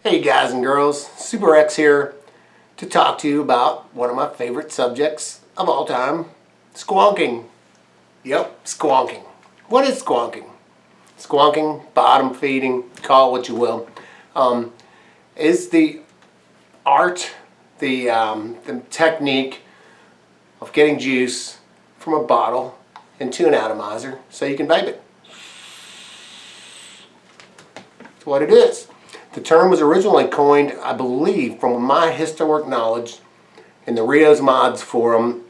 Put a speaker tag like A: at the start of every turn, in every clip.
A: Hey guys and girls, Super X here to talk to you about one of my favorite subjects of all time, squonking. Yep, squonking. What is squonking? Squonking, bottom feeding, call it what you will, is the art, the technique of getting juice from a bottle into an atomizer so you can vape it. That's what it is. The term was originally coined, I believe, from my historic knowledge, in the Rio's Mods forum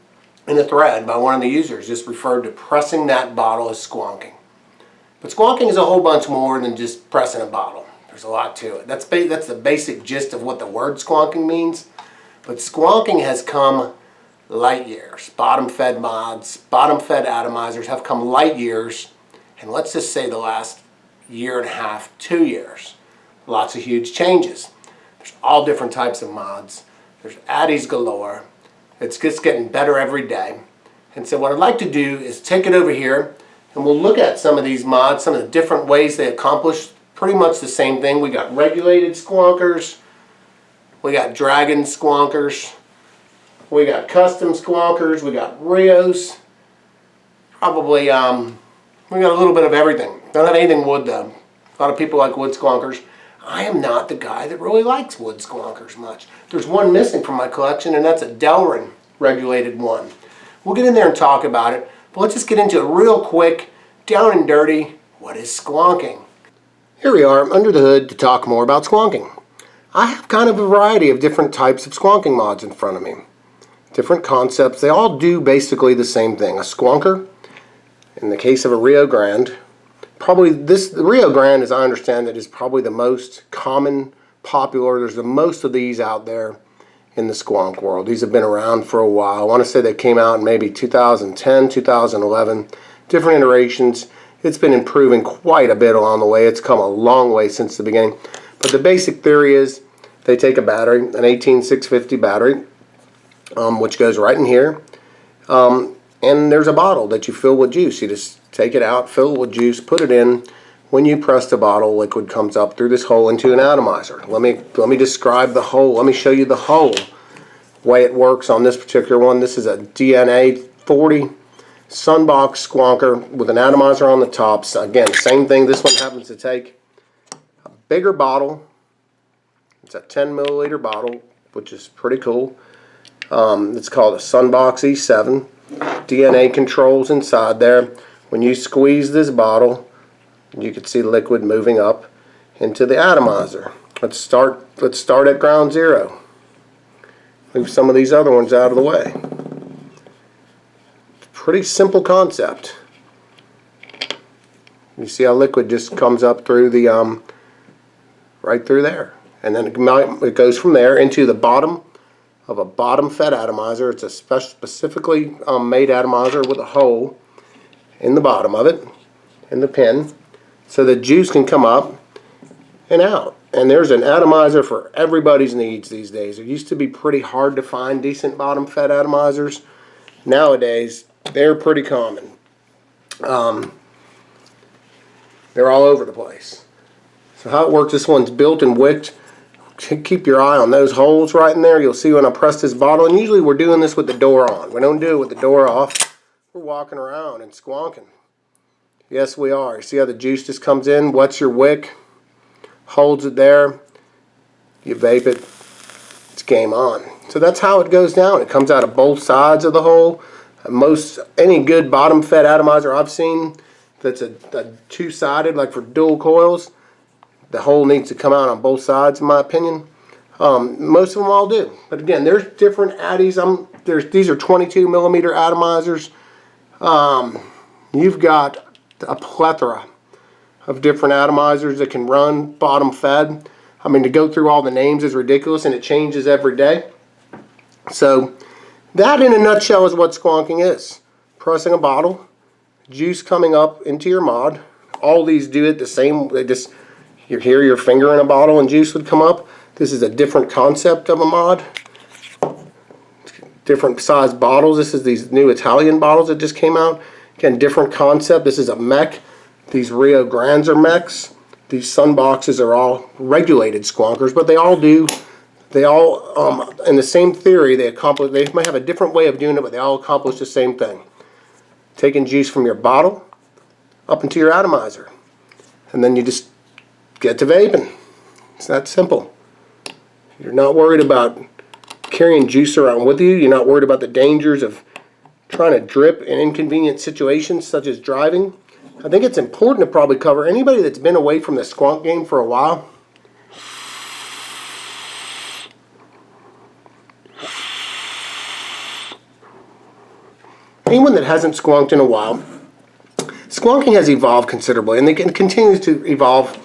A: in a thread by one of the users, just referred to pressing that bottle as squonking. But squonking is a whole bunch more than just pressing a bottle. There's a lot to it. That's the basic gist of what the word squonking means. But squonking has come light years. Bottom-fed mods, bottom-fed atomizers have come light years, and let's just say the last year and a half, 2 years. Lots of huge changes. There's all different types of mods. There's addies galore. It's just getting better every day. And so what I'd like to do is take it over here and we'll look at some of these mods, some of the different ways they accomplish pretty much the same thing. We got regulated squonkers, we got dragon squonkers, we got custom squonkers, we got Rios. Probably, we got a little bit of everything. Don't have anything wood though. A lot of people like wood squonkers. I am not the guy that really likes wood squonkers much. There's one missing from my collection, and that's a Delrin regulated one. We'll get in there and talk about it, but let's just get into it real quick, down and dirty. What is squonking? Here we are under the hood to talk more about squonking. I have kind of a variety of different types of squonking mods in front of me. Different concepts. They all do basically the same thing. A squonker, in the case of a Rio Grande, the Rio Grande, as I understand it, is probably the most common, popular. There's the most of these out there in the squonk world. These have been around for a while. I want to say they came out in maybe 2010, 2011. Different iterations. It's been improving quite a bit along the way. It's come a long way since the beginning. But the basic theory is they take a battery, an 18650 battery, which goes right in here. And there's a bottle that you fill with juice. You just take it out, fill it with juice, put it in. When you press the bottle, liquid comes up through this hole into an atomizer. Let me describe the hole. Let me show you the hole way it works on this particular one. This is a DNA 40 Sunbox squonker with an atomizer on the top. So again, same thing. This one happens to take a bigger bottle. It's a 10 milliliter bottle, which is pretty cool. It's called a Sunbox E7. DNA controls inside there. When you squeeze this bottle, you can see liquid moving up into the atomizer. Let's start at ground zero. Move some of these other ones out of the way. Pretty simple concept. You see how liquid just comes up through the right through there, and then it goes from there into the bottom of a bottom-fed atomizer. It's a specifically made atomizer with a hole in the bottom of it, in the pin, so the juice can come up and out. And there's an atomizer for everybody's needs these days. It used to be pretty hard to find decent bottom-fed atomizers. Nowadays, they're pretty common. They're all over the place. So how it works, this one's built and wicked. Keep your eye on those holes right in there. You'll see when I press this bottle, and usually we're doing this with the door on. We don't do it with the door off. We're walking around and squonking. Yes, we are. You see how the juice just comes in, wets your wick, holds it there. You vape it. It's game on. So that's how it goes down. It comes out of both sides of the hole. Any good bottom-fed atomizer I've seen that's a two-sided, like for dual coils, the hole needs to come out on both sides, in my opinion. Most of them all do. But again, there's different addies. These are 22 millimeter atomizers. You've got a plethora of different atomizers that can run bottom fed. I mean, to go through all the names is ridiculous, and it changes every day. So that in a nutshell is what squonking is. Pressing a bottle, juice coming up into your mod. All these do it the same. You hear your finger in a bottle and juice would come up. This is a different concept of a mod. Different size bottles. This is these new Italian bottles that just came out. Again, different concept. This is a mech. These Rio Grandes are mechs. These sun boxes are all regulated squonkers, but they all in the same theory, they might have a different way of doing it, but they all accomplish the same thing. Taking juice from your bottle up into your atomizer. And then you just get to vaping. It's that simple. You're not worried about carrying juice around with you. You're not worried about the dangers of trying to drip in inconvenient situations such as driving. I think it's important to probably cover anybody that's been away from the squonk game for a while. Anyone that hasn't squonked in a while, squonking has evolved considerably, and it continues to evolve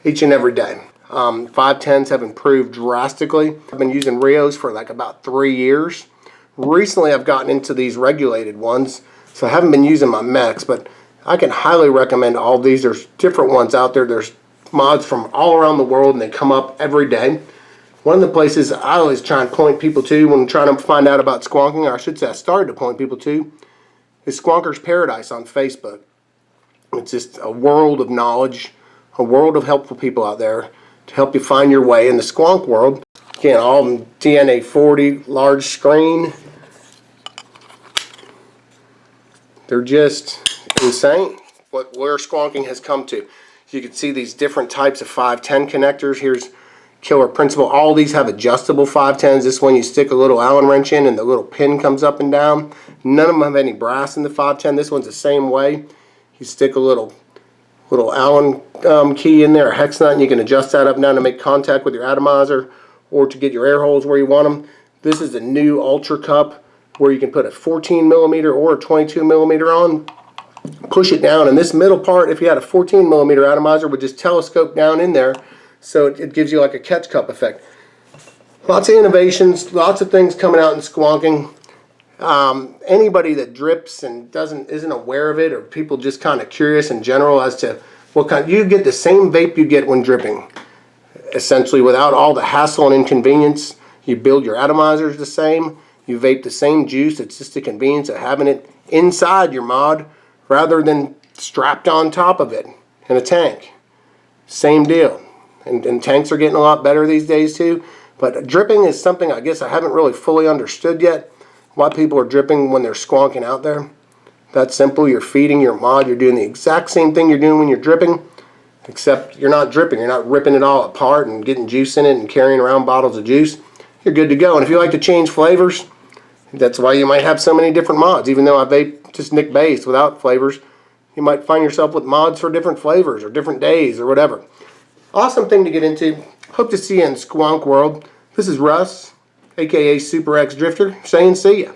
A: each and every day. 510s have improved drastically. I've been using Rios for like about 3 years. Recently I've gotten into these regulated ones, so I haven't been using my mechs, but I can highly recommend all these. There's different ones out there. There's mods from all around the world, and they come up every day. One of the places I always try and point people to when trying to find out about squonking, or I should say I started to point people to, is Squonker's Paradise on Facebook. It's just a world of knowledge, a world of helpful people out there to help you find your way in the squonk world. Again, all of them DNA 40, large screen. They're just insane where squonking has come to. You can see these different types of 510 connectors. Here's Killer Principle. All these have adjustable 510s. This one you stick a little Allen wrench in and the little pin comes up and down. None of them have any brass in the 510. This one's the same way. You stick a little Allen key in there, a hex nut, and you can adjust that up and down to make contact with your atomizer or to get your air holes where you want them. This is a new Ultra Cup where you can put a 14 millimeter or a 22 millimeter on, push it down, and this middle part, if you had a 14 millimeter atomizer, would just telescope down in there, so it gives you like a catch cup effect. Lots of innovations, lots of things coming out in squonking. Anybody that drips and isn't aware of it, or people just kind of curious in general as to what kind, you get the same vape you get when dripping, essentially, without all the hassle and inconvenience. You build your atomizers the same, you vape the same juice. It's just the convenience of having it inside your mod rather than strapped on top of it in a tank. Same deal. And tanks are getting a lot better these days too. But dripping is something I guess I haven't really fully understood yet. Why people are dripping when they're squonking out there. That's simple. You're feeding your mod. You're doing the exact same thing you're doing when you're dripping, except you're not dripping. You're not ripping it all apart and getting juice in it and carrying around bottles of juice. You're good to go. And if you like to change flavors, that's why you might have so many different mods. Even though I vape just Nick Base without flavors, you might find yourself with mods for different flavors or different days or whatever. Awesome thing to get into. Hope to see you in Squonk World. This is Russ, aka Super X Drifter, saying see ya.